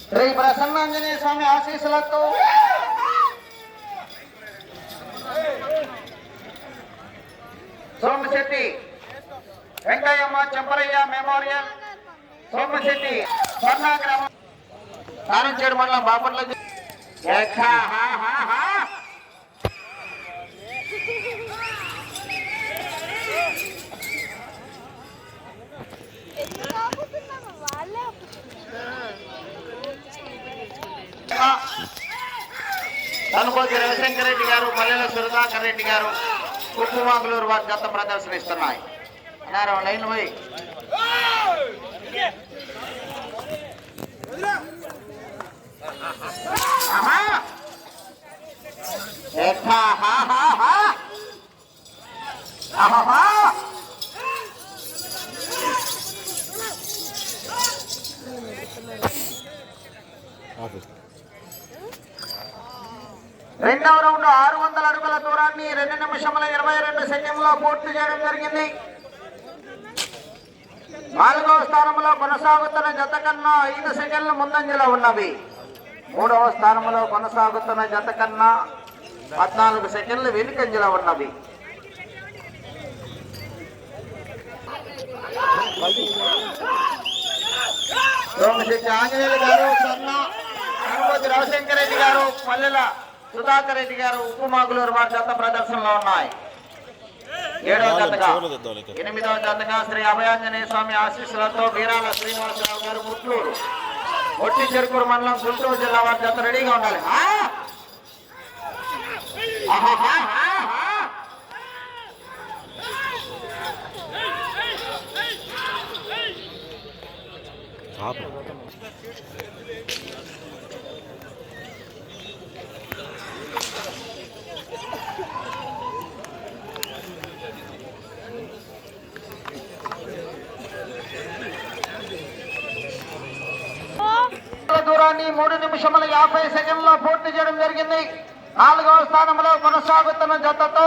శ్రీ ప్రసన్నాంజనేయ స్వామి ఆశీస్సులతో సోమశెట్టి వెంకయ్యమ్మ చెంపరయ్య మెమోరియల్ సోమశెట్టి స్వర్ణాగ్రామం నారాయణచేడు మండలం బాపట్ల అనుకోతి రవిశంకర్ రెడ్డి గారు, మల్లెల సుధాకర్ రెడ్డి గారు, కుక్కుమాంగులూరు వారి జత ప్రదర్శనిస్తున్నాయి. అన్నారు లైన్ పోయి రెండవ రౌండ్ 600 అడుగుల దూరాన్ని 2 నిమిషముల 22 సెకండ్లో పూర్తి చేయడం జరిగింది. 4వ స్థానంలో కొనసాగుతున్న జత కన్నా 5 సెకండ్లు ముందంజలో ఉన్నవి. 3వ స్థానంలో కొనసాగుతున్న జత కన్నా 14 సెకండ్లు వెనుకంజలో ఉన్నవి. సోమశెట్టి ఆంజనేయులు గారు, అనుకోతి రవిశంకర్ రెడ్డి గారు, మల్లెల సుధాకర్ రెడ్డి గారు, ఉప్పుమాగులూరు వారి జత ప్రదర్శనలో ఉన్నాయి. 7వ జతగా 8వ జతగా శ్రీ అభయాంజనేయ స్వామి ఆశీస్సులతో బీరాల శ్రీనివాసరావు గారు ముట్లూరు ఒట్టి చెరుకూరు మండలం గుంటూరు జిల్లా వారి జత రెడీగా ఉండాలి. దూరాన్ని 3 నిమిషముల 50 సెకండ్లో పూర్తి చేయడం జరిగింది. 4వ స్థానంలో కొనసాగుతున్న జతతో